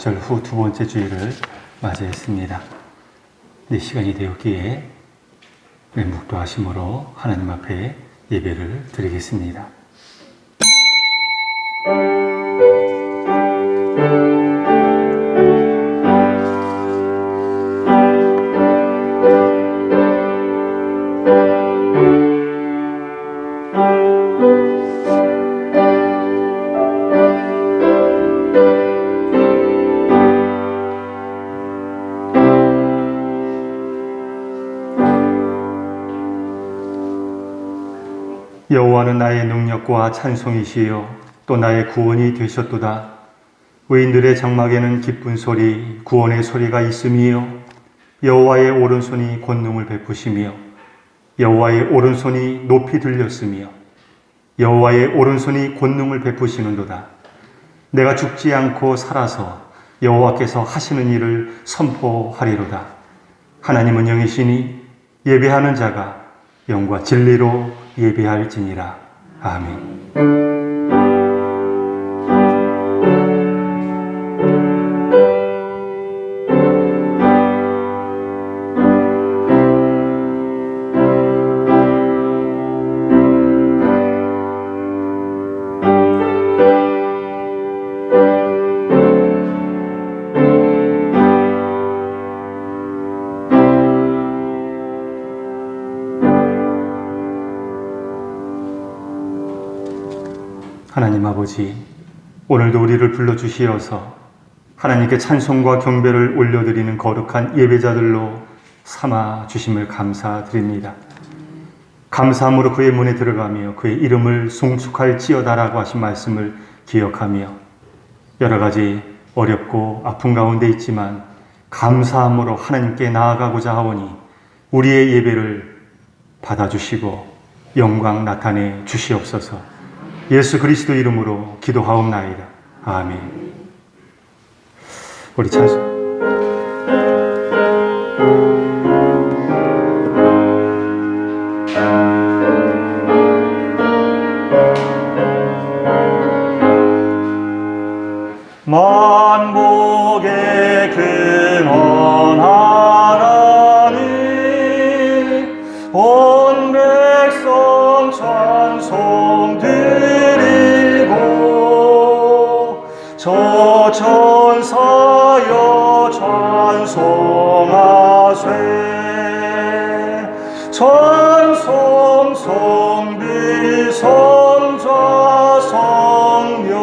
부활절 후 두 번째 주일을 맞이했습니다. 이 시간이 되었기에 묵도하심으로 하나님 앞에 예배를 드리겠습니다. 여호와는 나의 능력과 찬송이시요 또 나의 구원이 되셨도다. 의인들의 장막에는 기쁜 소리, 구원의 소리가 있음이요 여호와의 오른손이 권능을 베푸시며 여호와의 오른손이 높이 들렸으며 여호와의 오른손이 권능을 베푸시는도다. 내가 죽지 않고 살아서 여호와께서 하시는 일을 선포하리로다. 하나님은 영이시니 예배하는 자가 영과 진리로 예배할지니라. 아멘. 하나님 아버지, 오늘도 우리를 불러주시어서 하나님께 찬송과 경배를 올려드리는 거룩한 예배자들로 삼아 주심을 감사드립니다. 감사함으로 그의 문에 들어가며 그의 이름을 송축할지어다라고 하신 말씀을 기억하며 여러 가지 어렵고 아픈 가운데 있지만 감사함으로 하나님께 나아가고자 하오니 우리의 예배를 받아주시고 영광 나타내 주시옵소서. 예수 그리스도 이름으로 기도하옵나이다. 아멘. 우리 찬송. 만복의 근원 하나님 온 백성 찬송 드리고 저 천사여 찬송하세 찬송 성비 성자 성령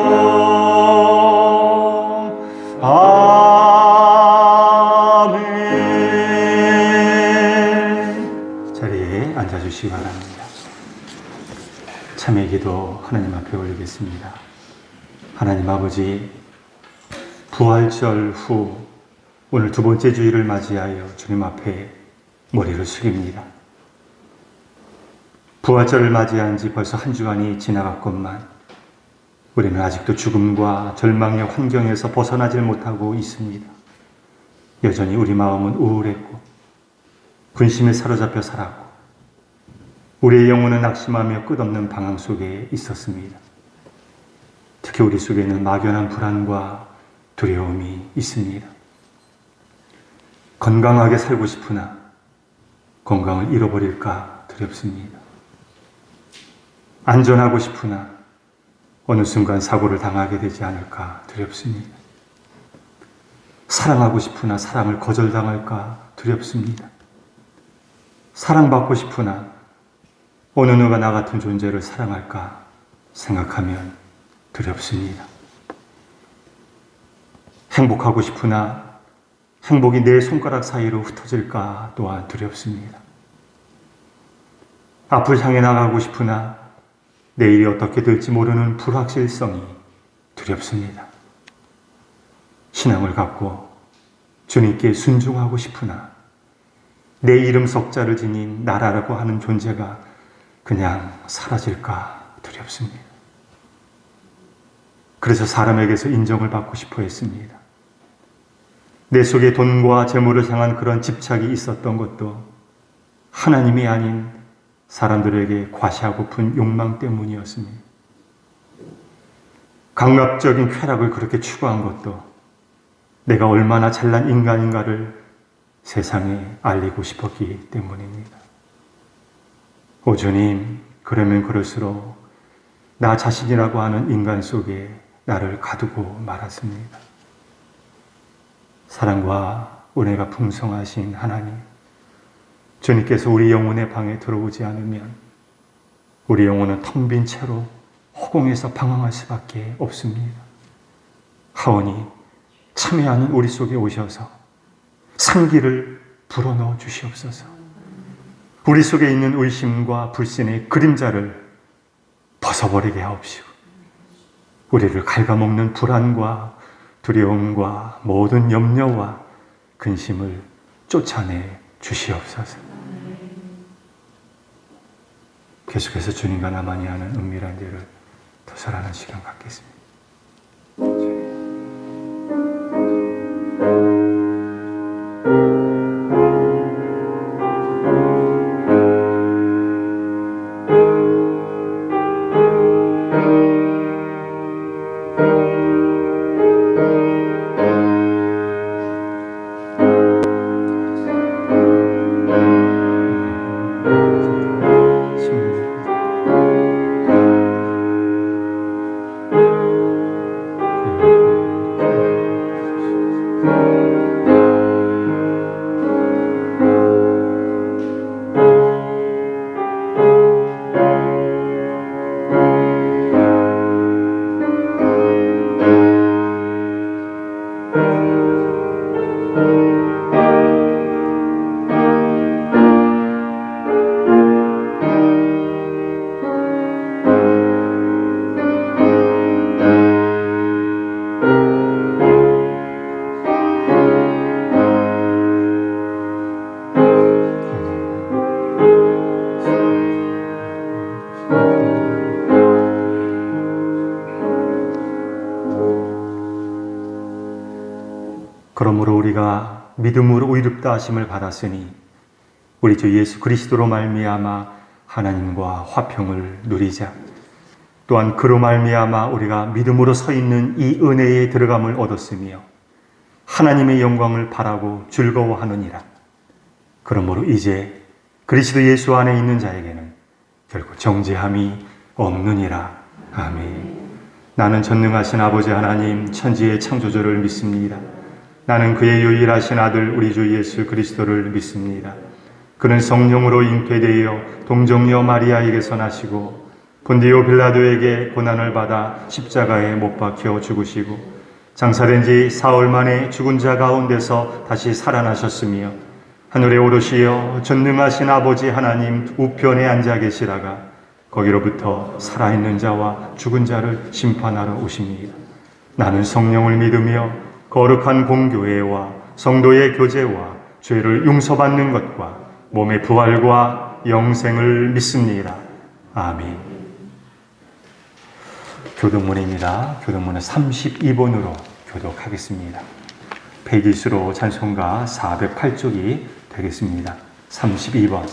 아멘. 자리에 앉아주시기 바랍니다. 참회 기도 하나님 앞에 올리겠습니다. 하나님 아버지, 부활절 후 오늘 두 번째 주일을 맞이하여 주님 앞에 머리를 숙입니다. 부활절을 맞이한 지 벌써 한 주간이 지나갔건만 우리는 아직도 죽음과 절망의 환경에서 벗어나질 못하고 있습니다. 여전히 우리 마음은 우울했고 근심에 사로잡혀 살았고 우리의 영혼은 낙심하며 끝없는 방황 속에 있었습니다. 특히 우리 속에는 막연한 불안과 두려움이 있습니다. 건강하게 살고 싶으나 건강을 잃어버릴까 두렵습니다. 안전하고 싶으나 어느 순간 사고를 당하게 되지 않을까 두렵습니다. 사랑하고 싶으나 사랑을 거절당할까 두렵습니다. 사랑받고 싶으나 어느 누가 나 같은 존재를 사랑할까 생각하면 두렵습니다. 행복하고 싶으나 행복이 내 손가락 사이로 흩어질까 또한 두렵습니다. 앞을 향해 나가고 싶으나 내일이 어떻게 될지 모르는 불확실성이 두렵습니다. 신앙을 갖고 주님께 순종하고 싶으나 내 이름 석자를 지닌 나라라고 하는 존재가 그냥 사라질까 두렵습니다. 그래서 사람에게서 인정을 받고 싶어 했습니다. 내 속에 돈과 재물을 향한 그런 집착이 있었던 것도 하나님이 아닌 사람들에게 과시하고픈 욕망 때문이었습니다. 강압적인 쾌락을 그렇게 추구한 것도 내가 얼마나 잘난 인간인가를 세상에 알리고 싶었기 때문입니다. 오 주님, 그러면 그럴수록 나 자신이라고 하는 인간 속에 나를 가두고 말았습니다. 사랑과 은혜가 풍성하신 하나님, 주님께서 우리 영혼의 방에 들어오지 않으면 우리 영혼은 텅 빈 채로 허공에서 방황할 수밖에 없습니다. 하오니 참회하는 우리 속에 오셔서 상기를 불어넣어 주시옵소서. 우리 속에 있는 의심과 불신의 그림자를 벗어버리게 하옵시고, 우리를 갉아먹는 불안과 두려움과 모든 염려와 근심을 쫓아내 주시옵소서. 계속해서 주님과 나만이 하는 은밀한 대를 도설하는 시간 갖겠습니다. 그러므로 우리가 믿음으로 의롭다 하심을 받았으니 우리 주 예수 그리스도로 말미암아 하나님과 화평을 누리자. 또한 그로 말미암아 우리가 믿음으로 서 있는 이 은혜에 들어감을 얻었으며 하나님의 영광을 바라고 즐거워하느니라. 그러므로 이제 그리스도 예수 안에 있는 자에게는 결코 정죄함이 없느니라. 아멘. 나는 전능하신 아버지 하나님 천지의 창조주를 믿습니다. 나는 그의 유일하신 아들 우리 주 예수 그리스도를 믿습니다. 그는 성령으로 잉태되어 동정녀 마리아에게서 나시고 본디오 빌라도에게 고난을 받아 십자가에 못 박혀 죽으시고 장사된 지 사흘 만에 죽은 자 가운데서 다시 살아나셨으며 하늘에 오르시어 전능하신 아버지 하나님 우편에 앉아 계시다가 거기로부터 살아있는 자와 죽은 자를 심판하러 오십니다. 나는 성령을 믿으며 거룩한 공교회와 성도의 교제와 죄를 용서받는 것과 몸의 부활과 영생을 믿습니다. 아멘. 교독문입니다. 교독문은 32번으로 교독하겠습니다. 페이지수로 찬송가 408쪽이 되겠습니다. 32번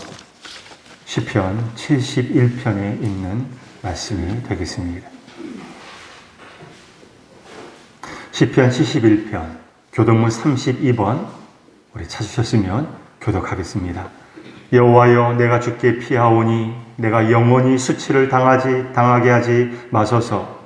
시편 71편에 있는 말씀이 되겠습니다. 시편 71편 교독문 32번 우리 찾으셨으면 교독하겠습니다. 여호와여, 내가 주께 피하오니 내가 영원히 수치를 당하게 하지 마소서.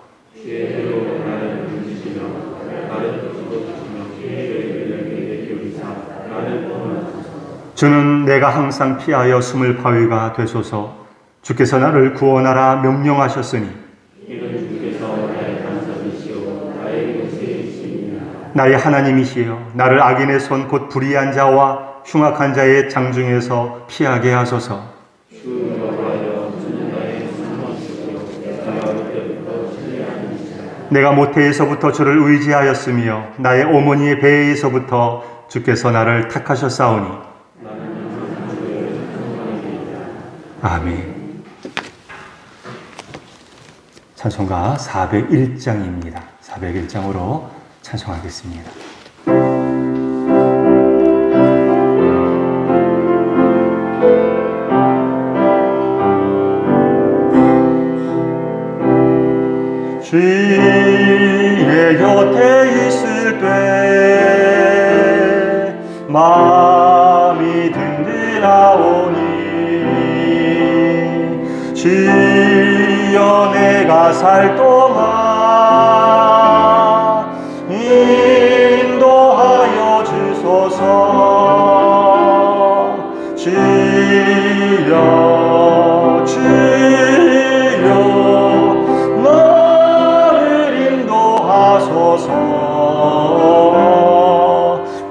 주는 내가 항상 피하여 숨을 바위가 되소서. 주께서 나를 구원하라 명령하셨으니 나의 하나님이시여, 나를 악인의 손 곧 불의한 자와 흉악한 자의 장중에서 피하게 하소서. 내가 모태에서부터 주를 의지하였으며 나의 어머니의 배에서부터 주께서 나를 택하셨사오니. 아멘. 찬송가 401장입니다. 401장으로 찬송하겠습니다. 주의 곁에 있을 때 마음이 든든하오니 주여 내가 살 동안 인도하여 주소서. 주여 주여 나를 인도하소서.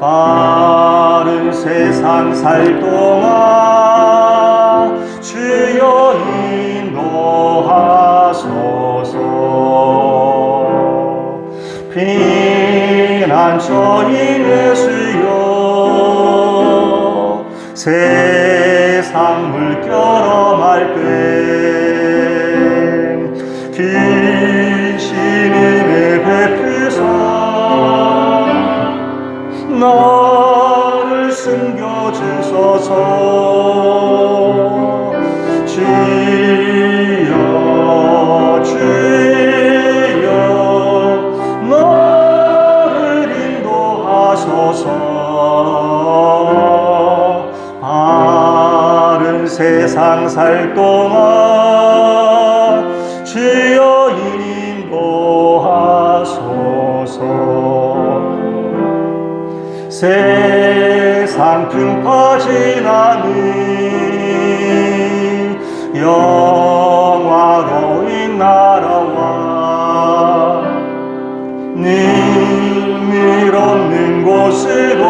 바른 세상 살 동안 주여 인도하소서. 피난처이네 주여 세상 물결어 맑게 귀신 은혜 베푸사 나를 숨겨주소서. 주여 주여 나를 인도하소서. 바른 세상 살 동안 주여 인도하소서. 세상 풍파진 않은 영화로운 나라와 능률 없는 곳으로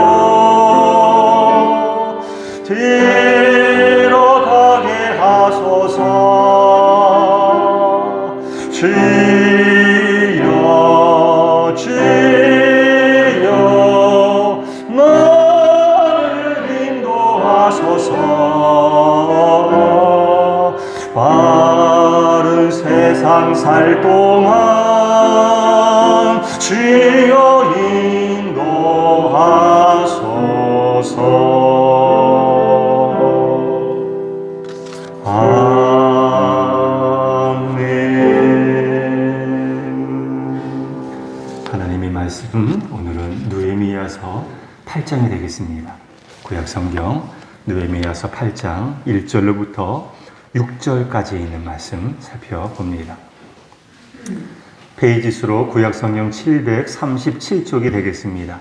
들어가게 하소서. 주여 주여 나를 인도하소서. 바른 세상 살 동안 주여 인도하소서. 하나님의 말씀, 오늘은 느헤미야서 8장이 되겠습니다. 구약성경 느헤미야서 8장 1절로부터 6절까지 있는 말씀 살펴봅니다. 페이지 수로 구약성경 737쪽이 되겠습니다.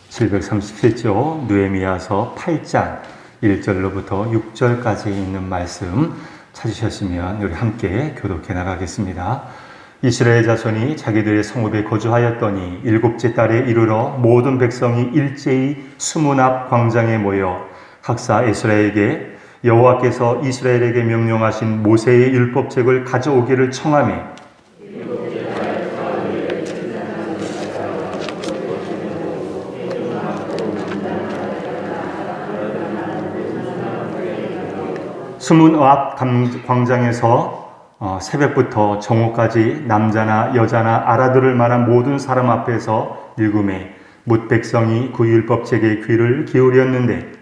737쪽 느헤미야서 8장 1절로부터 6절까지 있는 말씀 찾으셨으면 우리 함께 교독해 나가겠습니다. 이스라엘 자손이 자기들의 성읍에 거주하였더니 일곱째 달에 이르러 모든 백성이 일제히 수문 앞 광장에 모여 학사 에스라에게 여호와께서 이스라엘에게 명령하신 모세의 율법책을 가져오기를 청하매 수문 앞 광장에서 새벽부터 정오까지 남자나 여자나 알아들을 만한 모든 사람 앞에서 읽음에 뭇 백성이 그 율법책에 귀를 기울였는데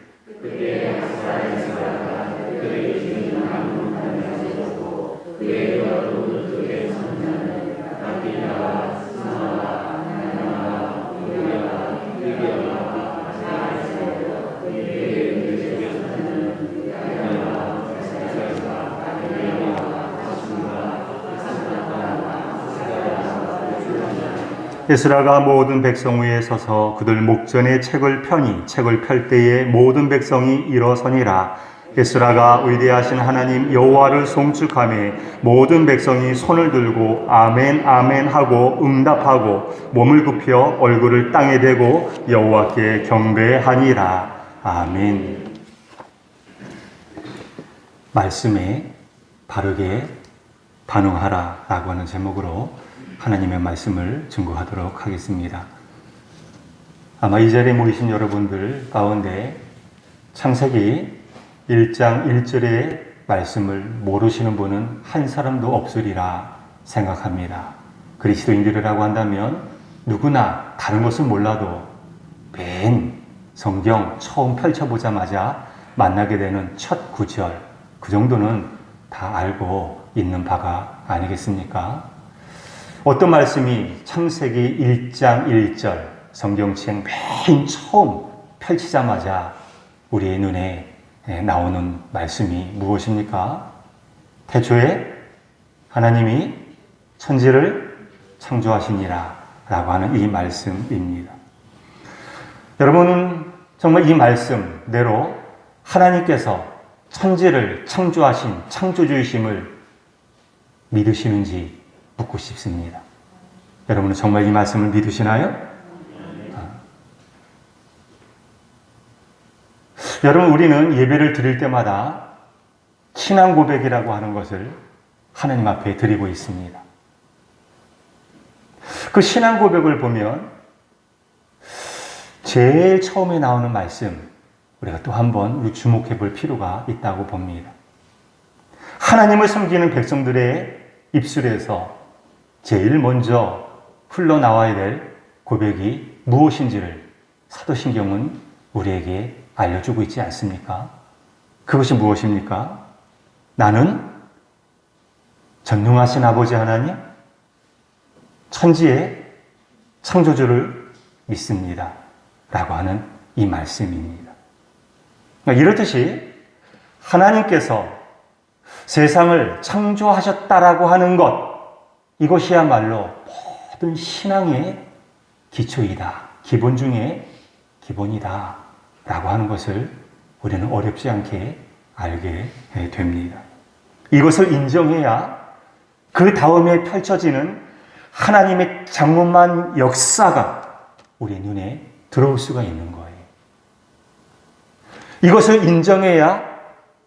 에스라가 모든 백성 위에 서서 그들 목전에 책을 펴니 책을 펼 때에 모든 백성이 일어서니라. 에스라가 위대하신 하나님 여호와를 송축하며 모든 백성이 손을 들고 아멘 아멘 하고 응답하고 몸을 굽혀 얼굴을 땅에 대고 여호와께 경배하니라. 아멘. 말씀에 바르게 반응하라 라고 하는 제목으로 하나님의 말씀을 증거하도록 하겠습니다. 아마 이 자리에 모이신 여러분들 가운데 창세기 1장 1절의 말씀을 모르시는 분은 한 사람도 없으리라 생각합니다. 그리스도인들이라고 한다면 누구나 다른 것을 몰라도 맨 성경 처음 펼쳐보자마자 만나게 되는 첫 구절, 그 정도는 다 알고 있는 바가 아니겠습니까? 어떤 말씀이 창세기 1장 1절 성경책 맨 처음 펼치자마자 우리의 눈에 나오는 말씀이 무엇입니까? 태초에 하나님이 천지를 창조하시니라 라고 하는 이 말씀입니다. 여러분은 정말 이 말씀대로 하나님께서 천지를 창조하신 창조주이심을 믿으시는지 묻고 싶습니다. 여러분은 정말 이 말씀을 믿으시나요? 여러분, 우리는 예배를 드릴 때마다 신앙 고백이라고 하는 것을 하나님 앞에 드리고 있습니다. 그 신앙 고백을 보면 제일 처음에 나오는 말씀, 우리가 또 한번 주목해 볼 필요가 있다고 봅니다. 하나님을 섬기는 백성들의 입술에서 제일 먼저 흘러나와야 될 고백이 무엇인지를 사도신경은 우리에게 알려주고 있지 않습니까? 그것이 무엇입니까? 나는 전능하신 아버지 하나님, 천지의 창조주를 믿습니다. 라고 하는 이 말씀입니다. 이렇듯이 하나님께서 세상을 창조하셨다라고 하는 것, 이것이야말로 모든 신앙의 기초이다. 기본 중에 기본이다. 라고 하는 것을 우리는 어렵지 않게 알게 됩니다. 이것을 인정해야 그 다음에 펼쳐지는 하나님의 장엄한 역사가 우리 눈에 들어올 수가 있는 거예요. 이것을 인정해야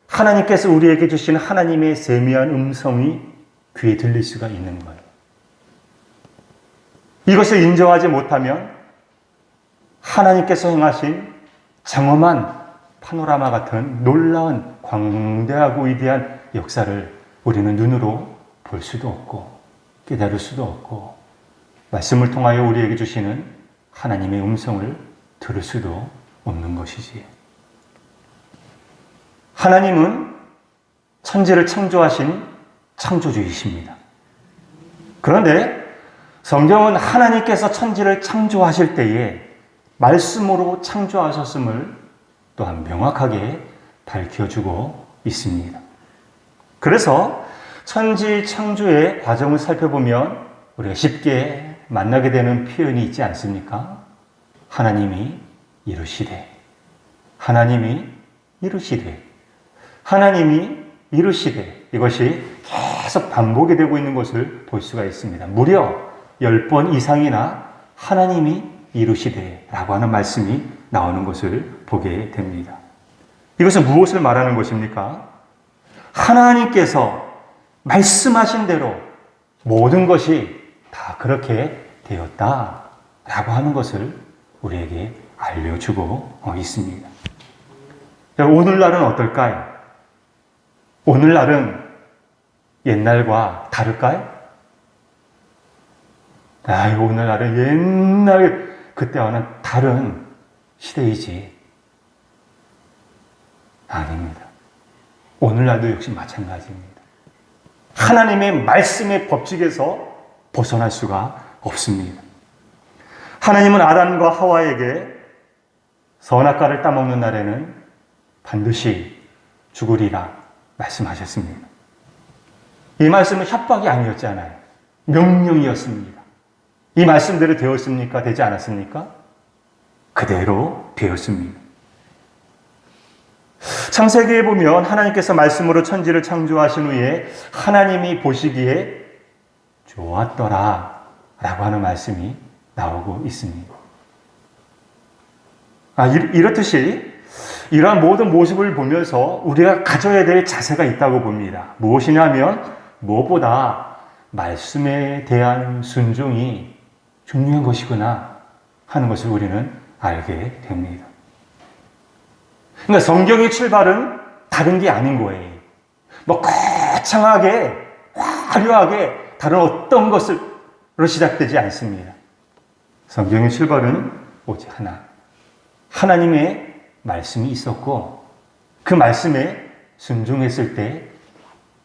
하나님께서 우리에게 주신 하나님의 세미한 음성이 귀에 들릴 수가 있는 거예요. 이것을 인정하지 못하면 하나님께서 행하신 장엄한 파노라마 같은 놀라운 광대하고 위대한 역사를 우리는 눈으로 볼 수도 없고 깨달을 수도 없고 말씀을 통하여 우리에게 주시는 하나님의 음성을 들을 수도 없는 것이지요. 하나님은 천지를 창조하신 창조주이십니다. 그런데 성경은 하나님께서 천지를 창조하실 때에 말씀으로 창조하셨음을 또한 명확하게 밝혀주고 있습니다. 그래서 천지 창조의 과정을 살펴보면 우리가 쉽게 만나게 되는 표현이 있지 않습니까? 하나님이 이루시되, 하나님이 이루시되, 하나님이 이루시되, 이것이 계속 반복이 되고 있는 것을 볼 수가 있습니다. 무려 10번 이상이나 하나님이 이루시되 라고 하는 말씀이 나오는 것을 보게 됩니다. 이것은 무엇을 말하는 것입니까? 하나님께서 말씀하신 대로 모든 것이 다 그렇게 되었다라고 하는 것을 우리에게 알려주고 있습니다. 오늘날은 어떨까요? 오늘날은 옛날과 다를까요? 오늘날은 옛날 그때와는 다른 시대이지. 아닙니다. 오늘날도 역시 마찬가지입니다. 하나님의 말씀의 법칙에서 벗어날 수가 없습니다. 하나님은 아담과 하와에게 선악과를 따먹는 날에는 반드시 죽으리라 말씀하셨습니다. 이 말씀은 협박이 아니었잖아요. 명령이었습니다. 이 말씀대로 되었습니까? 되지 않았습니까? 그대로 되었습니다. 창세기에 보면 하나님께서 말씀으로 천지를 창조하신 후에 하나님이 보시기에 좋았더라 라고 하는 말씀이 나오고 있습니다. 이렇듯이 이러한 모든 모습을 보면서 우리가 가져야 될 자세가 있다고 봅니다. 무엇이냐면 무엇보다 말씀에 대한 순종이 중요한 것이구나 하는 것을 우리는 알게 됩니다. 그러니까 성경의 출발은 다른 게 아닌 거예요. 거창하게 화려하게 다른 어떤 것으로 시작되지 않습니다. 성경의 출발은 오직 하나. 하나님의 말씀이 있었고 그 말씀에 순종했을 때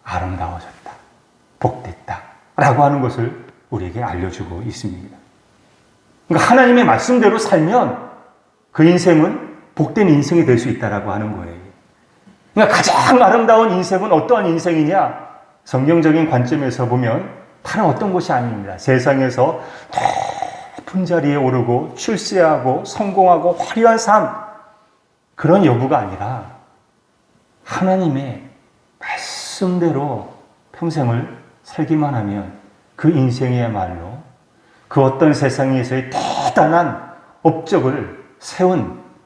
아름다워졌다. 복됐다. 라고 하는 것을 우리에게 알려주고 있습니다. 그러니까 하나님의 말씀대로 살면 그 인생은 복된 인생이 될 수 있다라고 하는 거예요. 그러니까 가장 아름다운 인생은 어떠한 인생이냐? 성경적인 관점에서 보면 다른 어떤 것이 아닙니다. 세상에서 높은 자리에 오르고 출세하고 성공하고 화려한 삶, 그런 여부가 아니라 하나님의 말씀대로 평생을 살기만 하면 그 인생이야말로 그 어떤 세상에서의 대단한 업적을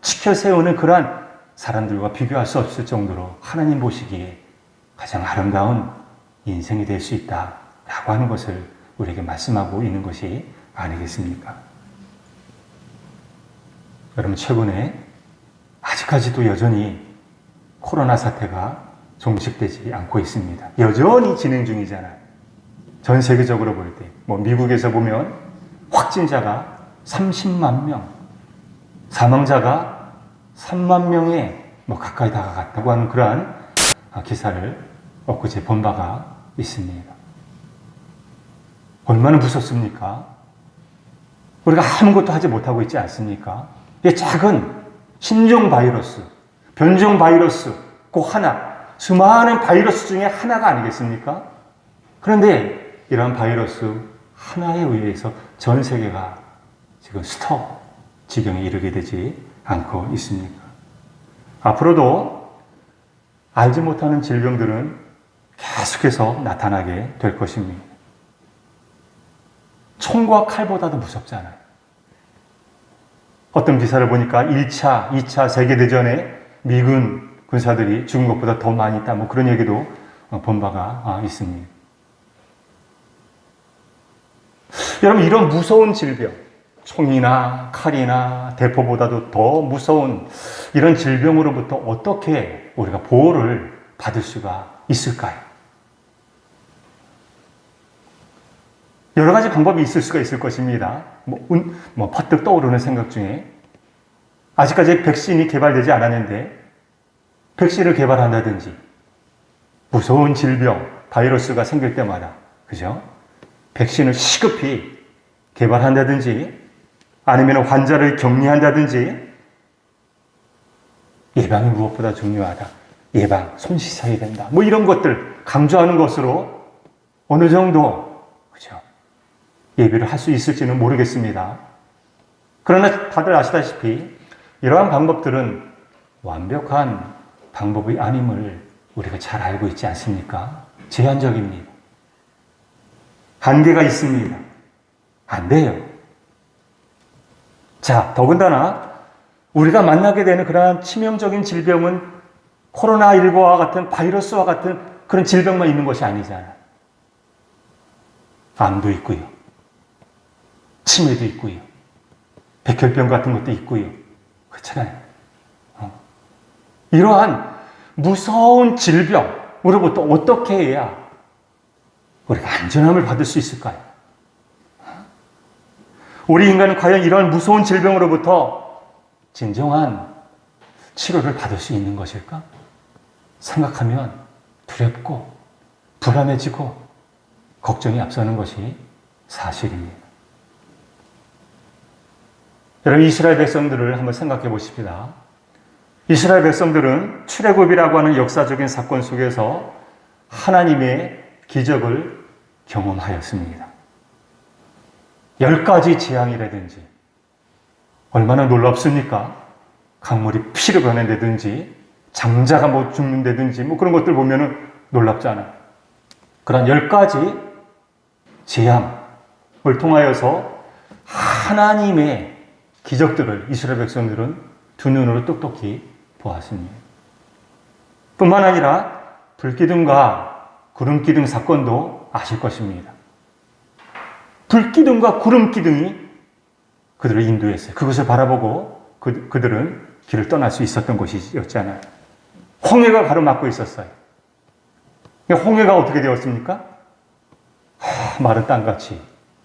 지켜 세우는 그러한 사람들과 비교할 수 없을 정도로 하나님 보시기에 가장 아름다운 인생이 될 수 있다라고 하는 것을 우리에게 말씀하고 있는 것이 아니겠습니까? 여러분, 최근에 아직까지도 여전히 코로나 사태가 종식되지 않고 있습니다. 여전히 진행 중이잖아요. 전 세계적으로 볼 때, 미국에서 보면 확진자가 30만 명, 사망자가 3만 명에 가까이 다가갔다고 하는 그러한 기사를 엊그제 본 바가 있습니다. 얼마나 무섭습니까? 우리가 아무것도 하지 못하고 있지 않습니까? 이 작은 신종 바이러스, 변종 바이러스, 그 하나, 수많은 바이러스 중에 하나가 아니겠습니까? 그런데 이러한 바이러스 하나에 의해서 전 세계가 지금 스톱 지경에 이르게 되지 않고 있습니까? 앞으로도 알지 못하는 질병들은 계속해서 나타나게 될 것입니다. 총과 칼보다도 무섭잖아요. 어떤 기사를 보니까 1차, 2차 세계대전에 미군 군사들이 죽은 것보다 더 많이 있다. 그런 얘기도 본 바가 있습니다. 여러분, 이런 무서운 질병, 총이나 칼이나 대포보다도 더 무서운 이런 질병으로부터 어떻게 우리가 보호를 받을 수가 있을까요? 여러 가지 방법이 있을 수가 있을 것입니다. 퍼뜩 떠오르는 생각 중에 아직까지 백신이 개발되지 않았는데 백신을 개발한다든지 무서운 질병, 바이러스가 생길 때마다, 그죠? 백신을 시급히 개발한다든지 아니면 환자를 격리한다든지 예방이 무엇보다 중요하다. 예방, 손 씻어야 된다. 이런 것들 강조하는 것으로 어느 정도, 그죠? 예비를 할 수 있을지는 모르겠습니다. 그러나 다들 아시다시피 이러한 방법들은 완벽한 방법이 아님을 우리가 잘 알고 있지 않습니까? 제한적입니다. 한계가 있습니다. 안 돼요. 자, 더군다나 우리가 만나게 되는 그러한 치명적인 질병은 코로나19와 같은 바이러스와 같은 그런 질병만 있는 것이 아니잖아요. 암도 있고요. 치매도 있고요. 백혈병 같은 것도 있고요. 그렇잖아요. 이러한 무서운 질병으로부터 어떻게 해야 우리가 안전함을 받을 수 있을까요? 우리 인간은 과연 이러한 무서운 질병으로부터 진정한 치료를 받을 수 있는 것일까? 생각하면 두렵고 불안해지고 걱정이 앞서는 것이 사실입니다. 여러분, 이스라엘 백성들을 한번 생각해 보십시다. 이스라엘 백성들은 출애굽이라고 하는 역사적인 사건 속에서 하나님의 기적을 경험하였습니다. 10가지 재앙이라든지 얼마나 놀랍습니까? 강물이 피로 변한다든지 장자가 죽는다든지 그런 것들 보면은 놀랍잖아요. 그런 10가지 재앙을 통하여서 하나님의 기적들을 이스라엘 백성들은 두 눈으로 똑똑히 보았습니다. 뿐만 아니라 불기둥과 구름기둥 사건도 아실 것입니다. 불기둥과 구름기둥이 그들을 인도했어요. 그것을 바라보고 그들은 길을 떠날 수 있었던 것이었잖아요. 홍해가 가로막고 있었어요. 홍해가 어떻게 되었습니까? 마른 땅같이,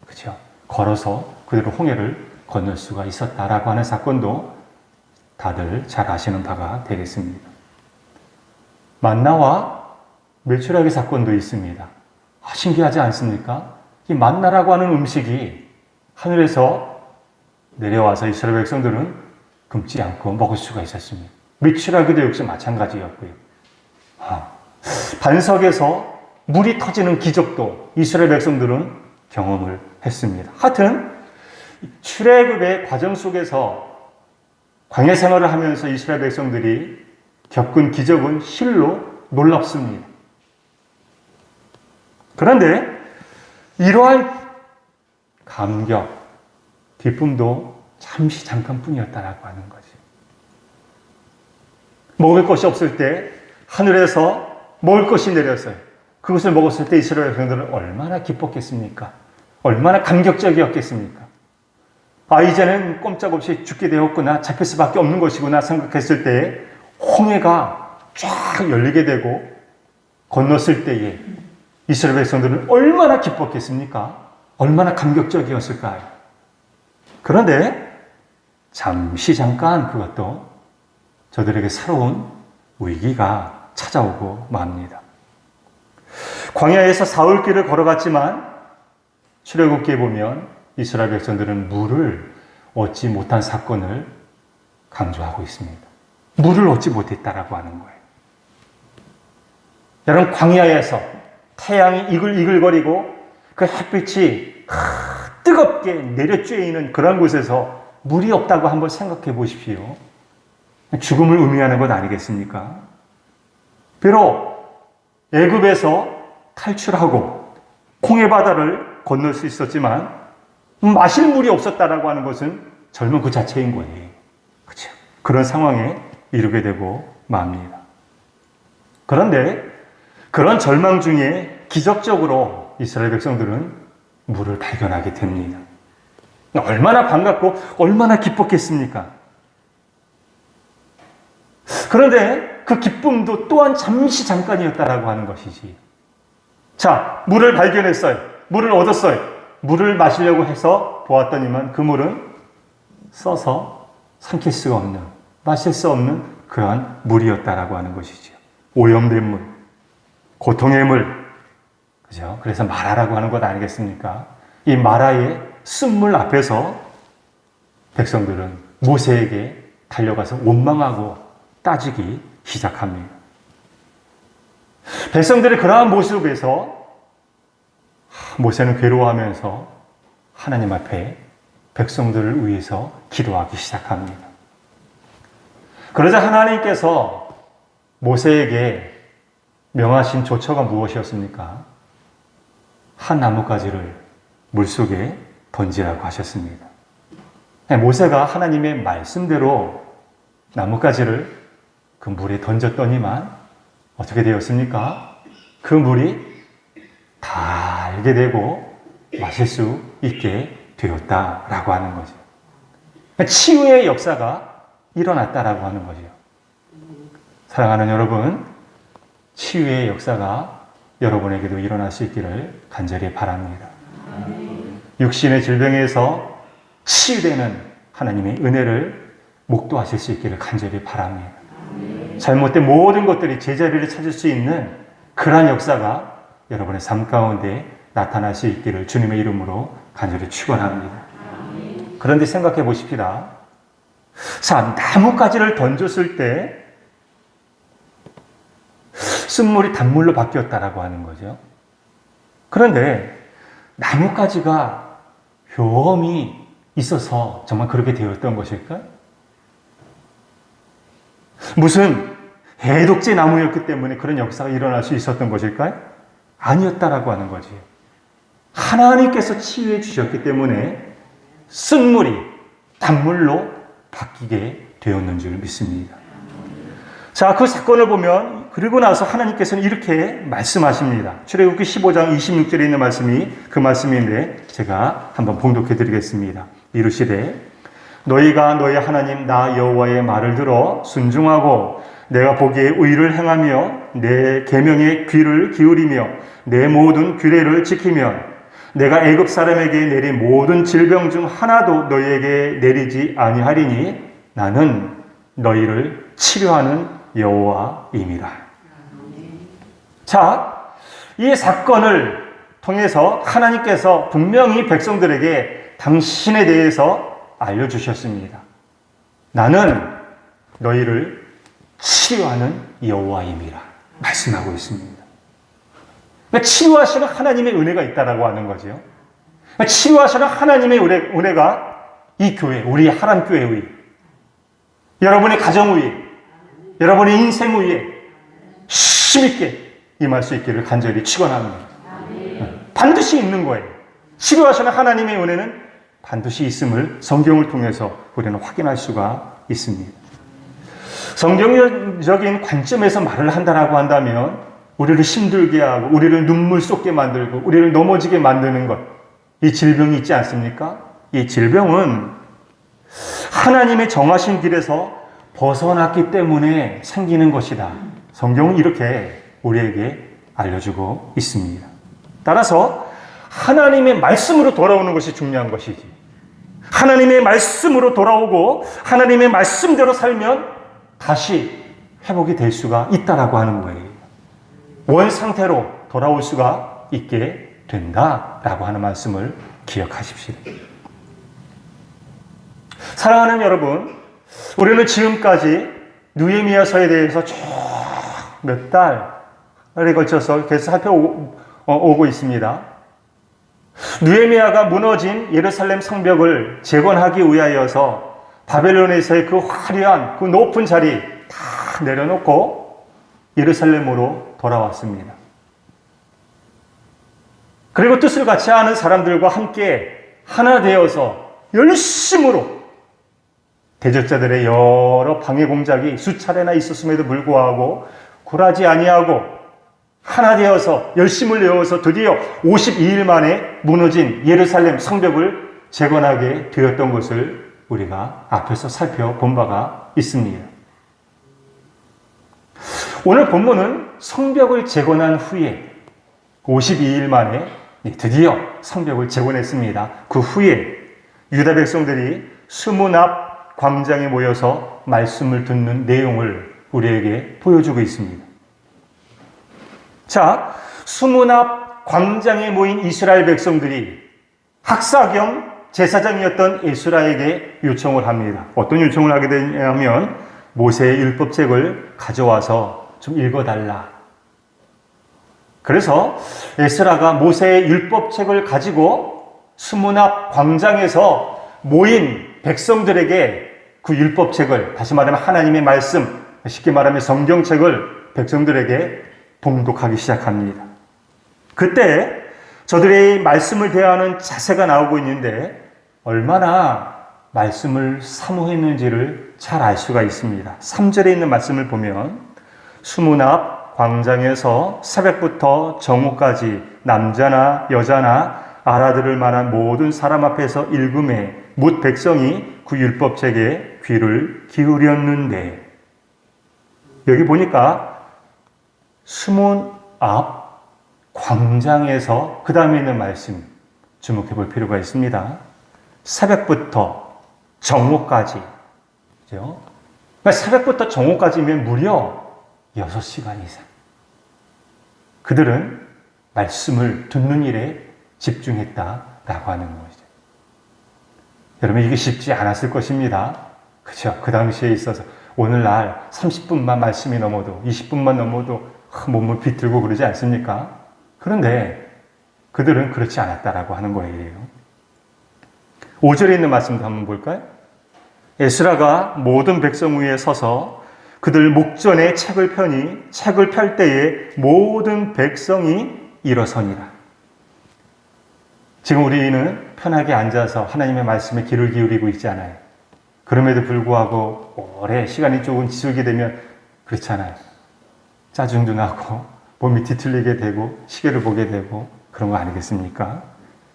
그렇죠? 걸어서 그대로 홍해를 건널 수가 있었다라고 하는 사건도 다들 잘 아시는 바가 되겠습니다. 만나와 메추라기 사건도 있습니다. 신기하지 않습니까? 이 만나라고 하는 음식이 하늘에서 내려와서 이스라엘 백성들은 굶지 않고 먹을 수가 있었습니다. 밀출하기도 역시 마찬가지였고요. 반석에서 물이 터지는 기적도 이스라엘 백성들은 경험을 했습니다. 하여튼 출애굽의 과정 속에서 광야 생활을 하면서 이스라엘 백성들이 겪은 기적은 실로 놀랍습니다. 그런데 이러한 감격, 기쁨도 잠시 잠깐뿐이었다라고 하는 거지. 먹을 것이 없을 때 하늘에서 먹을 것이 내렸어요. 그것을 먹었을 때 이스라엘 백성들은 얼마나 기뻤겠습니까? 얼마나 감격적이었겠습니까? 이제는 꼼짝없이 죽게 되었구나, 잡힐 수밖에 없는 것이구나 생각했을 때에 홍해가 쫙 열리게 되고 건넜을 때에 이스라엘 백성들은 얼마나 기뻤겠습니까? 얼마나 감격적이었을까요? 그런데 잠시 잠깐 그것도 저들에게 새로운 위기가 찾아오고 맙니다. 광야에서 사흘길을 걸어갔지만 출애굽기에 보면 이스라엘 백성들은 물을 얻지 못한 사건을 강조하고 있습니다. 물을 얻지 못했다라고 하는 거예요. 여러분, 광야에서 태양이 이글이글거리고 그 햇빛이 뜨겁게 내려쬐이는 그런 곳에서 물이 없다고 한번 생각해 보십시오. 죽음을 의미하는 것 아니겠습니까? 비록 애굽에서 탈출하고 홍해 바다를 건널 수 있었지만 마실 물이 없었다라고 하는 것은 절망 그 자체인 거예요. 그렇죠? 그런 상황에 이르게 되고 맙니다. 그런데 그런 절망 중에 기적적으로 이스라엘 백성들은 물을 발견하게 됩니다. 얼마나 반갑고 얼마나 기뻤겠습니까? 그런데 그 기쁨도 또한 잠시 잠깐이었다라고 하는 것이지. 자, 물을 발견했어요. 물을 얻었어요. 물을 마시려고 해서 보았더니만 그 물은 써서 삼킬 수가 없는, 마실 수 없는 그러한 물이었다라고 하는 것이죠. 오염된 물, 고통의 물, 그죠? 그래서 마라라고 하는 것 아니겠습니까? 이 마라의 쓴물 앞에서 백성들은 모세에게 달려가서 원망하고 따지기 시작합니다. 백성들의 그러한 모습에서 모세는 괴로워하면서 하나님 앞에 백성들을 위해서 기도하기 시작합니다. 그러자 하나님께서 모세에게 명하신 조처가 무엇이었습니까? 한 나뭇가지를 물속에 던지라고 하셨습니다. 모세가 하나님의 말씀대로 나뭇가지를 그 물에 던졌더니만 어떻게 되었습니까? 그 물이 달게 되고 마실 수 있게 되었다라고 하는 거죠. 치유의 역사가 일어났다라고 하는 거죠. 사랑하는 여러분, 치유의 역사가 여러분에게도 일어날 수 있기를 간절히 바랍니다. 육신의 질병에서 치유되는 하나님의 은혜를 목도하실 수 있기를 간절히 바랍니다. 잘못된 모든 것들이 제자리를 찾을 수 있는 그러한 역사가 여러분의 삶 가운데 나타날 수 있기를 주님의 이름으로 간절히 축원합니다. 그런데 생각해 보십시다. 자, 나뭇가지를 던졌을 때 쓴물이 단물로 바뀌었다라고 하는 거죠. 그런데 나뭇가지가 효험이 있어서 정말 그렇게 되었던 것일까? 무슨 해독제 나무였기 때문에 그런 역사가 일어날 수 있었던 것일까요? 아니었다라고 하는 거지. 하나님께서 치유해 주셨기 때문에 쓴물이 단물로 바뀌게 되었는 줄 믿습니다. 자, 그 사건을 보면 그리고 나서 하나님께서는 이렇게 말씀하십니다. 출애굽기 15장 26절에 있는 말씀이 그 말씀인데 제가 한번 봉독해 드리겠습니다. 이르시되 너희가 너희 하나님 나 여호와의 말을 들어 순종하고 내가 보기에 의를 행하며 내 계명에 귀를 기울이며 내 모든 규례를 지키면 내가 애굽 사람에게 내린 모든 질병 중 하나도 너희에게 내리지 아니하리니 나는 너희를 치료하는 여호와임이라. 자, 이 사건을 통해서 하나님께서 분명히 백성들에게 당신에 대해서 알려주셨습니다. 나는 너희를 치료하는 여호와임이라 말씀하고 있습니다. 그러니까 치료하시는 하나님의 은혜가 있다라고 하는 거죠. 그러니까 치료하시는 하나님의 은혜가 이 교회, 우리 하람교회 위에, 여러분의 가정 위에, 여러분의 인생 위에 힘있게 임할 수 있기를 간절히 축원합니다. 반드시 있는 거예요. 치료하시는 하나님의 은혜는 반드시 있음을 성경을 통해서 우리는 확인할 수가 있습니다. 성경적인 관점에서 말을 한다라고 한다면 우리를 힘들게 하고 우리를 눈물 쏟게 만들고 우리를 넘어지게 만드는 것, 이 질병이 있지 않습니까? 이 질병은 하나님의 정하신 길에서 벗어났기 때문에 생기는 것이다. 성경은 이렇게 우리에게 알려주고 있습니다. 따라서 하나님의 말씀으로 돌아오는 것이 중요한 것이지. 하나님의 말씀으로 돌아오고 하나님의 말씀대로 살면 다시 회복이 될 수가 있다라고 하는 거예요. 원 상태로 돌아올 수가 있게 된다라고 하는 말씀을 기억하십시오. 사랑하는 여러분, 우리는 지금까지 느헤미야서에 대해서 쭉 몇 달에 걸쳐서 계속 살펴오고 있습니다. 느헤미야가 무너진 예루살렘 성벽을 재건하기 위하여서 바벨론에서의 그 화려한 그 높은 자리 다 내려놓고 예루살렘으로 돌아왔습니다. 그리고 뜻을 같이 하는 사람들과 함께 하나 되어서 열심으로 대적자들의 여러 방해 공작이 수차례나 있었음에도 불구하고 굴하지 아니하고 하나 되어서 열심을 내어서 드디어 52일 만에 무너진 예루살렘 성벽을 재건하게 되었던 것을 우리가 앞에서 살펴본 바가 있습니다. 오늘 본문은 성벽을 재건한 후에 52일 만에 드디어 성벽을 재건했습니다. 그 후에 유다 백성들이 수문 앞 광장에 모여서 말씀을 듣는 내용을 우리에게 보여주고 있습니다. 자, 수문 앞 광장에 모인 이스라엘 백성들이 학사 겸 제사장이었던 에스라에게 요청을 합니다. 어떤 요청을 하게 되냐면 모세의 율법책을 가져와서 좀 읽어달라. 그래서 에스라가 모세의 율법책을 가지고 수문 앞 광장에서 모인 백성들에게 그 율법책을, 다시 말하면 하나님의 말씀, 쉽게 말하면 성경책을 백성들에게 봉독하기 시작합니다. 그때 저들의 말씀을 대하는 자세가 나오고 있는데 얼마나 말씀을 사모했는지를 잘 알 수가 있습니다. 3절에 있는 말씀을 보면 수문 앞 광장에서 새벽부터 정오까지 남자나 여자나 알아들을 만한 모든 사람 앞에서 읽음에 뭇 백성이 그 율법책에 귀를 기울였는데, 여기 보니까 수문 앞 광장에서 그 다음에 있는 말씀 주목해 볼 필요가 있습니다. 새벽부터 정오까지, 그죠? 그러니까 새벽부터 정오까지면 무려 6시간 이상 그들은 말씀을 듣는 일에 집중했다라고 하는 것이죠. 여러분, 이게 쉽지 않았을 것입니다. 그렇죠? 그 당시에 있어서 오늘날 30분만 말씀이 넘어도 20분만 넘어도 몸을 비틀고 그러지 않습니까? 그런데 그들은 그렇지 않았다라고 하는 거예요. 5절에 있는 말씀도 한번 볼까요? 에스라가 모든 백성 위에 서서 그들 목전에 책을 펴니 책을 펼 때에 모든 백성이 일어서니라. 지금 우리는 편하게 앉아서 하나님의 말씀에 귀를 기울이고 있잖아요. 그럼에도 불구하고 오래 시간이 조금 지속이 되면 그렇잖아요. 짜증도 나고 몸이 뒤틀리게 되고 시계를 보게 되고 그런 거 아니겠습니까?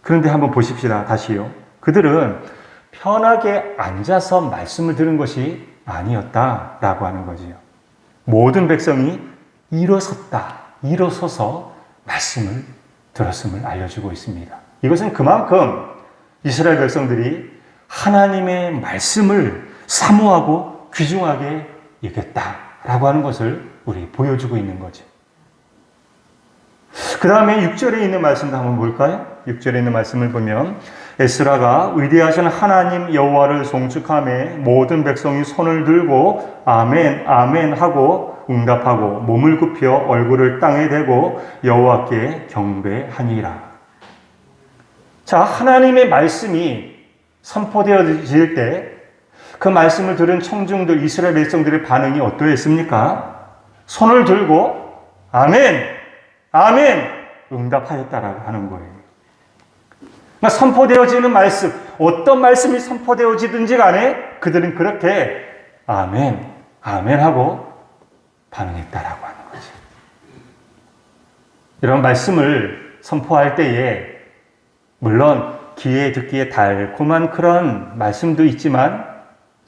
그런데 한번 보십시다. 다시요. 그들은 편하게 앉아서 말씀을 들은 것이 아니었다라고 하는 거지요. 모든 백성이 일어서서 말씀을 들었음을 알려주고 있습니다. 이것은 그만큼 이스라엘 백성들이 하나님의 말씀을 사모하고 귀중하게 여겼다라고 하는 것을 우리 보여주고 있는 거죠. 그 다음에 6절에 있는 말씀도 한번 볼까요? 6절에 있는 말씀을 보면 에스라가 위대하신 하나님 여호와를 송축하며 모든 백성이 손을 들고 아멘 아멘 하고 응답하고 몸을 굽혀 얼굴을 땅에 대고 여호와께 경배하니라. 자, 하나님의 말씀이 선포되어질 때 그 말씀을 들은 청중들 이스라엘 백성들의 반응이 어떠했습니까? 손을 들고 아멘 아멘 응답하였다라고 하는 거예요. 그러니까 선포되어지는 말씀, 어떤 말씀이 선포되어지든지 간에 그들은 그렇게 아멘, 아멘 하고 반응했다라고 하는 거죠. 이런 말씀을 선포할 때에 물론 귀에 듣기에 달콤한 그런 말씀도 있지만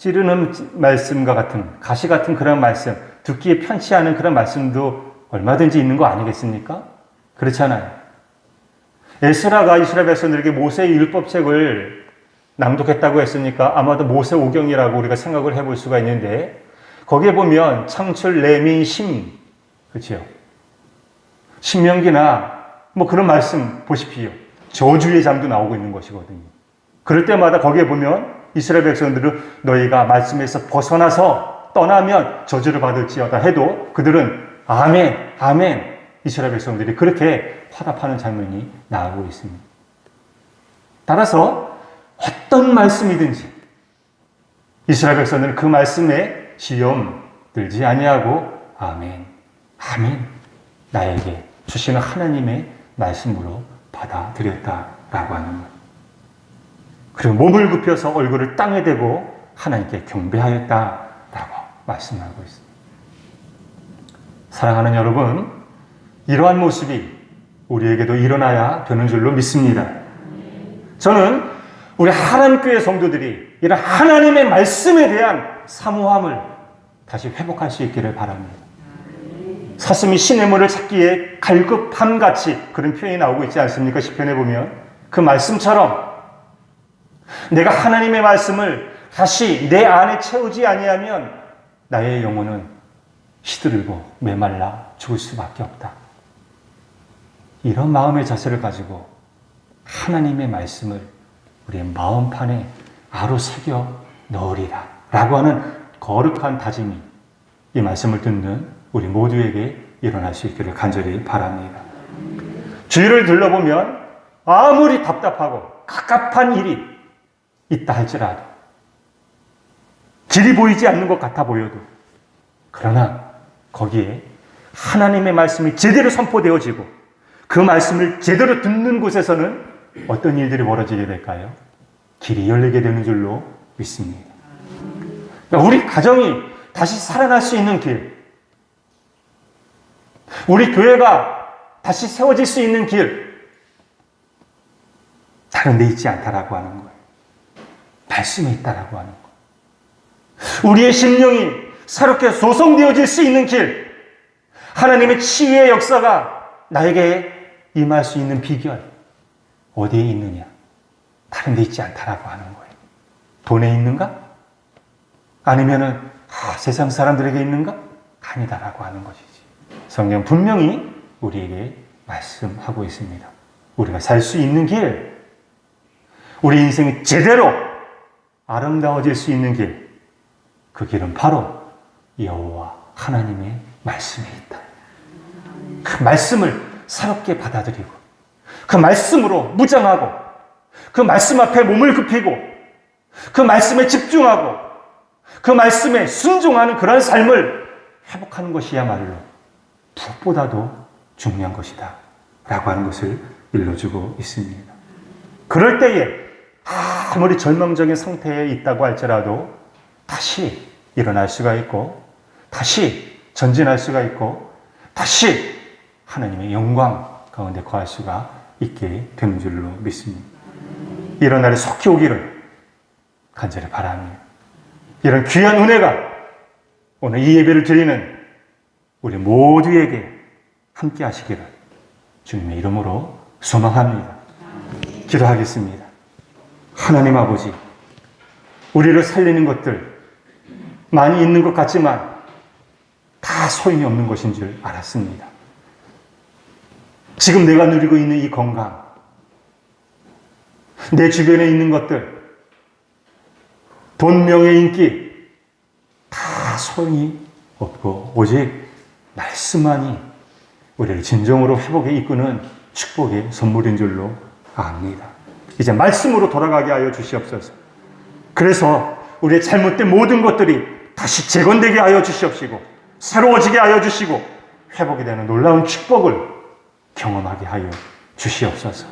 찌르는 말씀과 같은 가시 같은 그런 말씀, 듣기에 편치 않은 그런 말씀도 얼마든지 있는 거 아니겠습니까? 그렇잖아요. 에스라가 이스라엘 백성들에게 모세의 율법책을 낭독했다고 했으니까 아마도 모세오경이라고 우리가 생각을 해볼 수가 있는데 거기에 보면 창출, 레민, 심, 그렇죠? 신명기나 뭐 그런 말씀 보십시오. 저주의 장도 나오고 있는 것이거든요. 그럴 때마다 거기에 보면 이스라엘 백성들은 너희가 말씀에서 벗어나서 떠나면 저주를 받을지어다 해도 그들은 아멘, 아멘. 이스라엘 백성들이 그렇게 화답하는 장면이 나오고 있습니다. 따라서 어떤 말씀이든지 이스라엘 백성들은 그 말씀에 시험 들지 아니하고 아멘, 아멘 나에게 주시는 하나님의 말씀으로 받아들였다라고 하는 것. 그리고 몸을 굽혀서 얼굴을 땅에 대고 하나님께 경배하였다라고 말씀하고 있습니다. 사랑하는 여러분, 이러한 모습이 우리에게도 일어나야 되는 줄로 믿습니다. 저는 우리 하나님교회 성도들이 이런 하나님의 말씀에 대한 사모함을 다시 회복할 수 있기를 바랍니다. 사슴이 시냇물을 찾기에 갈급함같이 그런 표현이 나오고 있지 않습니까? 시편에 보면 그 말씀처럼 내가 하나님의 말씀을 다시 내 안에 채우지 아니하면 나의 영혼은 시들고 메말라 죽을 수밖에 없다. 이런 마음의 자세를 가지고 하나님의 말씀을 우리의 마음판에 아로새겨 넣으리라 라고 하는 거룩한 다짐이 이 말씀을 듣는 우리 모두에게 일어날 수 있기를 간절히 바랍니다. 주위를 둘러보면 아무리 답답하고 갑갑한 일이 있다 할지라도 길이 보이지 않는 것 같아 보여도 그러나 거기에 하나님의 말씀이 제대로 선포되어지고 그 말씀을 제대로 듣는 곳에서는 어떤 일들이 벌어지게 될까요? 길이 열리게 되는 줄로 믿습니다. 그러니까 우리 가정이 다시 살아날 수 있는 길, 우리 교회가 다시 세워질 수 있는 길, 다른 데 있지 않다라고 하는 거예요. 말씀에 있다라고 하는 거예요. 우리의 심령이 새롭게 조성되어질 수 있는 길, 하나님의 치유의 역사가 나에게 임할 수 있는 비결, 어디에 있느냐? 다른 데 있지 않다라고 하는 거예요. 돈에 있는가? 아니면은 세상 사람들에게 있는가? 아니다라고 하는 것이지. 성경 분명히 우리에게 말씀하고 있습니다. 우리가 살 수 있는 길, 우리 인생이 제대로 아름다워질 수 있는 길, 그 길은 바로 여호와 하나님의 말씀에 있다. 그 말씀을 새롭게 받아들이고 그 말씀으로 무장하고 그 말씀 앞에 몸을 굽히고 그 말씀에 집중하고 그 말씀에 순종하는 그런 삶을 회복하는 것이야말로 무엇보다도 중요한 것이다 라고 하는 것을 일러주고 있습니다. 그럴 때에 아무리 절망적인 상태에 있다고 할지라도 다시 일어날 수가 있고 다시 전진할 수가 있고 다시 하나님의 영광 가운데 거할 수가 있게 되는 줄로 믿습니다. 이런 날이 속히 오기를 간절히 바랍니다. 이런 귀한 은혜가 오늘 이 예배를 드리는 우리 모두에게 함께 하시기를 주님의 이름으로 소망합니다. 기도하겠습니다. 하나님 아버지, 우리를 살리는 것들 많이 있는 것 같지만 다 소용이 없는 것인 줄 알았습니다. 지금 내가 누리고 있는 이 건강, 내 주변에 있는 것들, 돈, 명예, 인기 다 소용이 없고 오직 말씀만이 우리를 진정으로 회복에 이끄는 축복의 선물인 줄로 압니다. 이제 말씀으로 돌아가게 하여 주시옵소서. 그래서 우리의 잘못된 모든 것들이 다시 재건되게 하여 주시옵시고 새로워지게 하여 주시고 회복이 되는 놀라운 축복을 경험하게 하여 주시옵소서.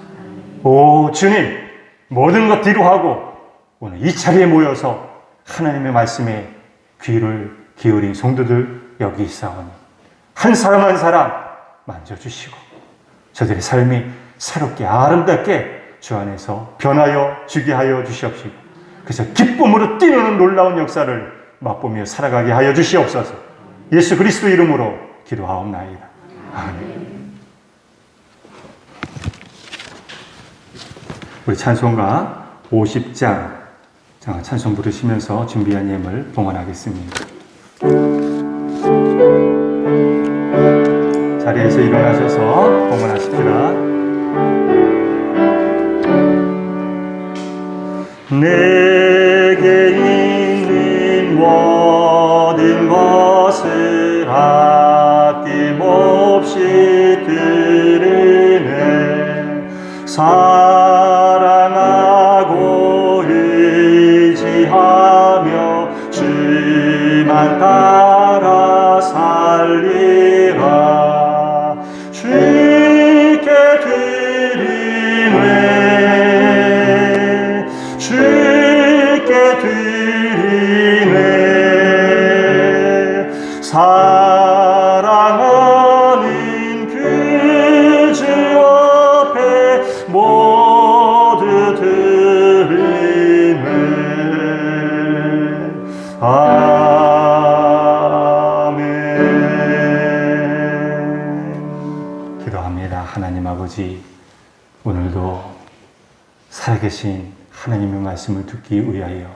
오 주님, 모든 것 뒤로하고 오늘 이 자리에 모여서 하나님의 말씀에 귀를 기울인 성도들 여기 있사오니 한 사람 한 사람 만져주시고 저들의 삶이 새롭게 아름답게 주 안에서 변하여 주게 하여 주시옵시고 그래서 기쁨으로 뛰노는 놀라운 역사를 맛보며 살아가게 하여 주시옵소서. 예수 그리스도 이름으로 기도하옵나이다. 아멘. 우리 찬송가 50장 찬송 부르시면서 준비한 예물 봉헌하겠습니다. 자리에서 일어나셔서 봉헌하십시다. 내게 있는 모든 것을 아낌없이 드리네. 사랑하고 의지하며 주만 따라 살리라. 주께 드리네. 주께 드리네. 사랑하는 그 주 앞에 모두 드리네. 아멘. 기도합니다. 하나님 아버지, 오늘도 살아계신 하나님의 말씀을 듣기 위하여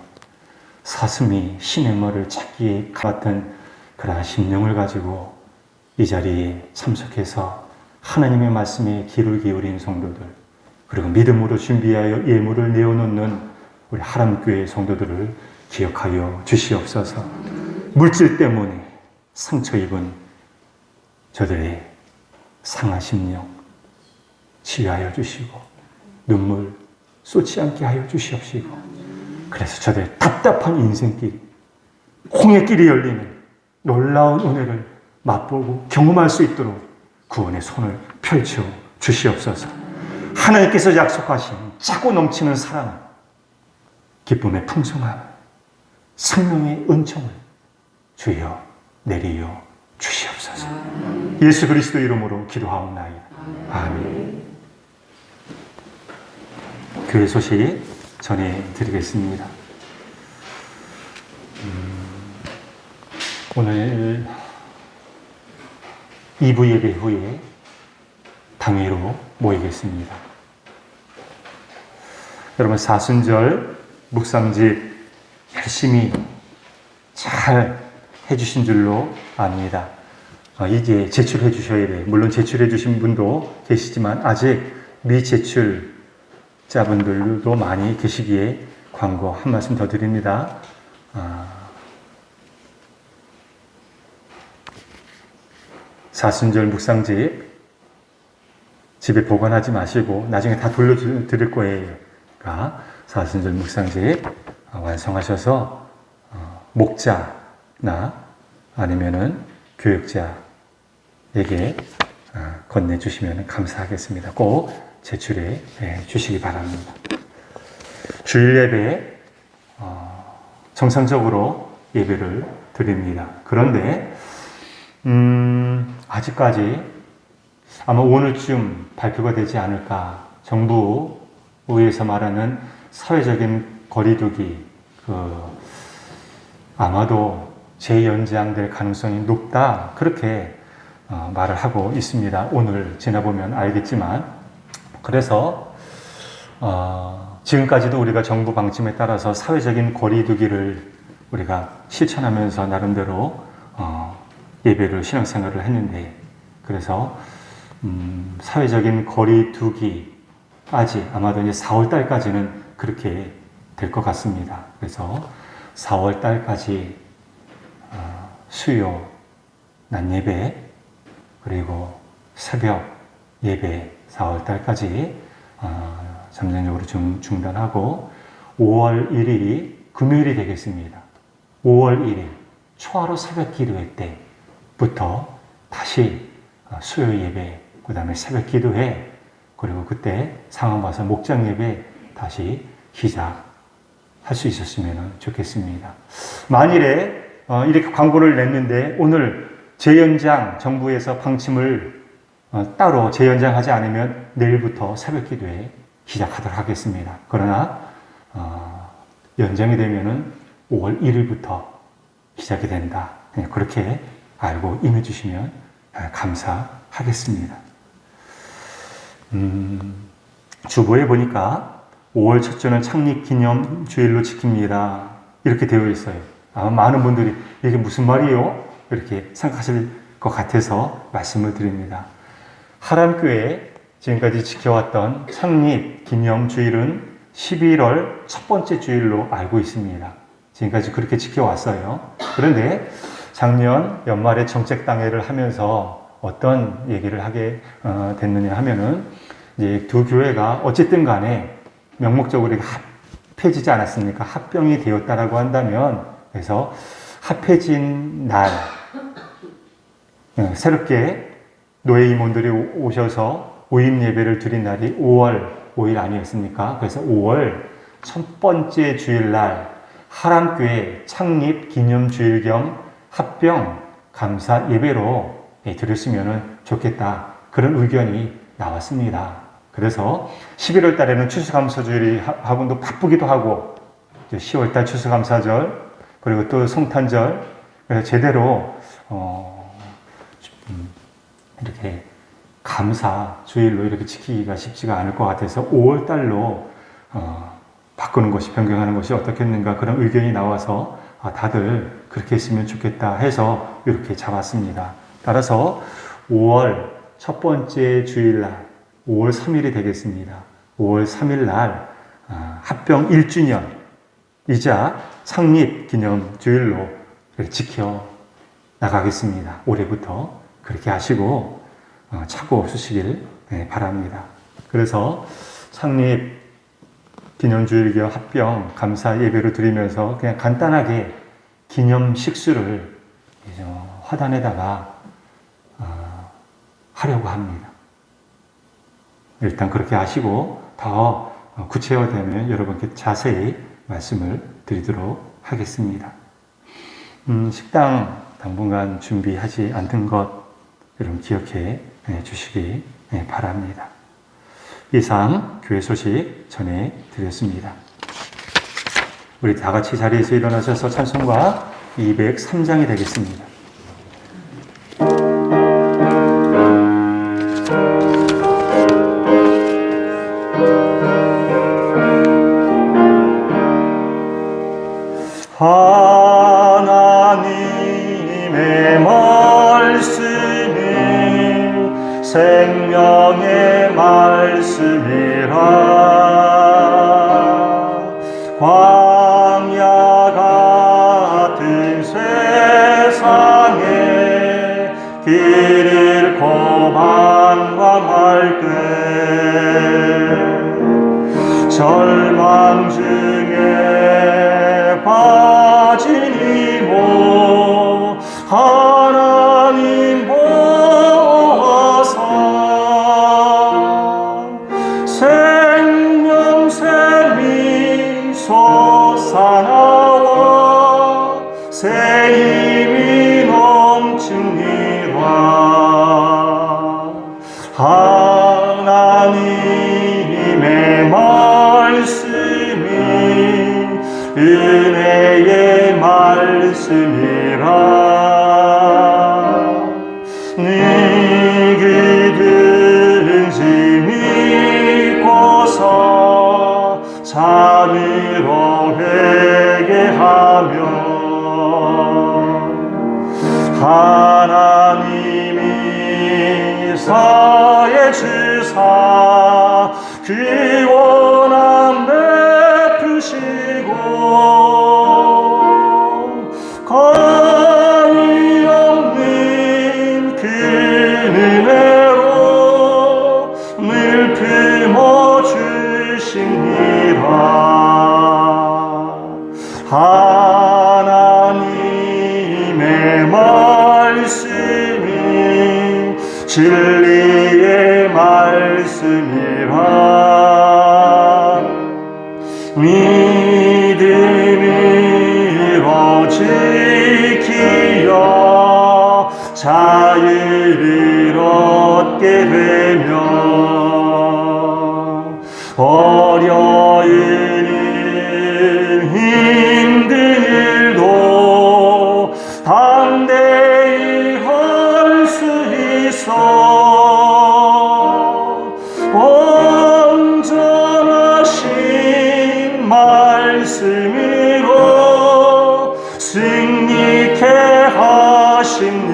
사슴이 신의 머리를 찾기에 같은 그러한 심령을 가지고 이 자리에 참석해서 하나님의 말씀에 귀를 기울인 성도들, 그리고 믿음으로 준비하여 예물을 내어놓는 우리 하람교회 성도들을 기억하여 주시옵소서. 물질 때문에 상처 입은 저들의 상한 심령 치유하여 주시고 눈물 쏟지 않게 하여 주시옵시고 그래서 저들의 답답한 인생길, 홍해길이 열리는 놀라운 은혜를 맛보고 경험할 수 있도록 구원의 손을 펼쳐 주시옵소서. 하나님께서 약속하신 짜고 넘치는 사랑, 기쁨의 풍성함, 생명의 은총을 주여 내리여 주시옵소서. 예수 그리스도 이름으로 기도하옵나이다. 아멘. 교회 소식 전해드리겠습니다. 오늘 2부 예배 후에 당회로 모이겠습니다. 여러분 사순절 묵상집 열심히 잘 해주신 줄로 압니다. 이제 제출해 주셔야 돼요. 물론 제출해 주신 분도 계시지만 아직 미제출자분들도 많이 계시기에 광고 한 말씀 더 드립니다. 사순절 묵상집 집에 보관하지 마시고 나중에 다 돌려드릴 거예요. 사순절 묵상집 완성하셔서 목자나 아니면은 교역자에게 건네주시면 감사하겠습니다. 꼭 제출해 주시기 바랍니다. 주일 예배 정상적으로 예배를 드립니다. 그런데 아직까지 아마 오늘쯤 발표가 되지 않을까. 정부에서 말하는 사회적인 거리두기 아마도 재연장될 가능성이 높다. 그렇게 말을 하고 있습니다. 오늘 지나보면 알겠지만 그래서 지금까지도 우리가 정부 방침에 따라서 사회적인 거리두기를 우리가 실천하면서 나름대로 예배를 신앙생활을 했는데 그래서 사회적인 거리 두기까지 아마도 이제 4월 달까지는 그렇게 될 것 같습니다. 그래서 4월 달까지 수요 낮 예배 그리고 새벽 예배 4월 달까지 잠정적으로 중단하고 5월 1일이 금요일이 되겠습니다. 5월 1일 초하루 새벽 기도회 때부터 다시 수요 예배, 그 다음에 새벽 기도회, 그리고 그때 상황 봐서 목장 예배 다시 시작할 수 있었으면 좋겠습니다. 만일에 이렇게 광고를 냈는데 오늘 재연장 정부에서 방침을 따로 재연장하지 않으면 내일부터 새벽 기도회 시작하도록 하겠습니다. 그러나 연장이 되면은 5월 1일부터 시작이 된다. 그렇게 알고 임해주시면 감사하겠습니다. 주보에 보니까 5월 첫 주는 창립기념주일로 지킵니다. 이렇게 되어 있어요. 아마 많은 분들이 이게 무슨 말이에요? 이렇게 생각하실 것 같아서 말씀을 드립니다. 하람교회 지금까지 지켜왔던 창립기념주일은 11월 첫 번째 주일로 알고 있습니다. 지금까지 그렇게 지켜왔어요. 그런데 작년 연말에 정책당회를 하면서 어떤 얘기를 하게 됐느냐 하면은 이제 두 교회가 어쨌든 간에 명목적으로 합해지지 않았습니까? 합병이 되었다라고 한다면 그래서 합해진 날 새롭게 노예 임원들이 오셔서 오임 예배를 드린 날이 5월 5일 아니었습니까? 그래서 5월 첫 번째 주일날 하람교회 창립 기념주일 겸 합병 감사 예배로 드렸으면 좋겠다. 그런 의견이 나왔습니다. 그래서 11월 달에는 추수감사주일이 학원도 바쁘기도 하고 10월 달 추수감사절 그리고 또 성탄절 그래서 제대로 이렇게 감사 주일로 이렇게 지키기가 쉽지가 않을 것 같아서 5월 달로 바꾸는 것이 변경하는 것이 어떻겠는가 그런 의견이 나와서 다들 그렇게 했으면 좋겠다 해서 이렇게 잡았습니다. 따라서 5월 첫 번째 주일날 5월 3일이 되겠습니다. 5월 3일 날 합병 1주년이자 창립 기념 주일로 지켜 나가겠습니다. 올해부터 그렇게 하시고 착오 없으시길 바랍니다. 그래서 창립 기념주일 겸 합병 감사 예배를 드리면서 그냥 간단하게 기념 식수를 화단에다가 하려고 합니다. 일단 그렇게 하시고 더 구체화되면 여러분께 자세히 말씀을 드리도록 하겠습니다. 식당 당분간 준비하지 않는 것 여러분 기억해 주시기 바랍니다. 이상 교회 소식 전해드렸습니다. 우리 다 같이 자리에서 일어나셔서 찬송가 203장이 되겠습니다. 하나님의 말씀이 생명의 말씀이라 광야 같은 세상에 길 잃고 방황할 때 절망 중에 빠진 이모 하나님 보아서 생명샘이 솟아나와 새 힘이 넘칩니다. 하나님의 말씀이 은혜의 말씀이라 누구든지 믿고서 참으로 회개하며 하나님이 주사 그 원함 베푸시고 거의 없는 그 은혜로 늘 품어주십니다. 하나님의 말씀이 진리의 말씀이라 믿음으로 지키어 자유를 얻게 되며 어려운 힘든 일도 담대히 할 수 있어 온전하신 말씀으로 승리케 하십니다.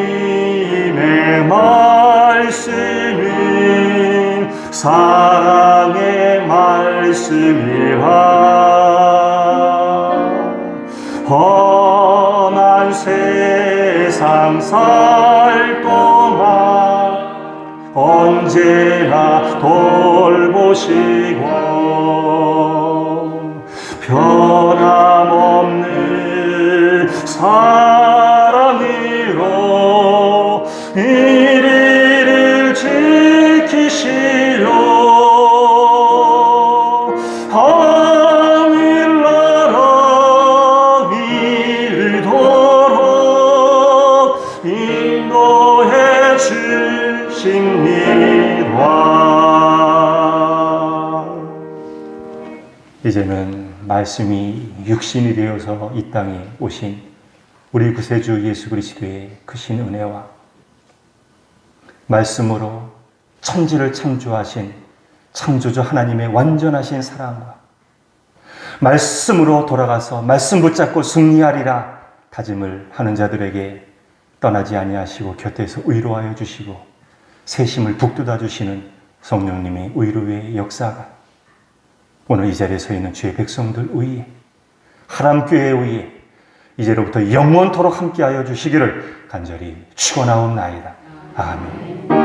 하나님의 말씀은 사랑의 말씀이라 험한 세상 살 동안 언제나 돌보시고 변함없는 사랑으로 이리를 지키시려 하늘나라 이르도록 인도해 주십니다. 이제는 말씀이 육신이 되어서 이 땅에 오신 우리 구세주 예수 그리스도의 크신 은혜와 말씀으로 천지를 창조하신 창조주 하나님의 완전하신 사랑과 말씀으로 돌아가서 말씀 붙잡고 승리하리라 다짐을 하는 자들에게 떠나지 아니하시고 곁에서 위로하여 주시고 새심을 북돋아 주시는 성령님의 위로의 역사가 오늘 이 자리에 서 있는 주의 백성들 위에 하람교회 위에 이제로부터 영원토록 함께하여 주시기를 간절히 축원하옵나이다. 아멘.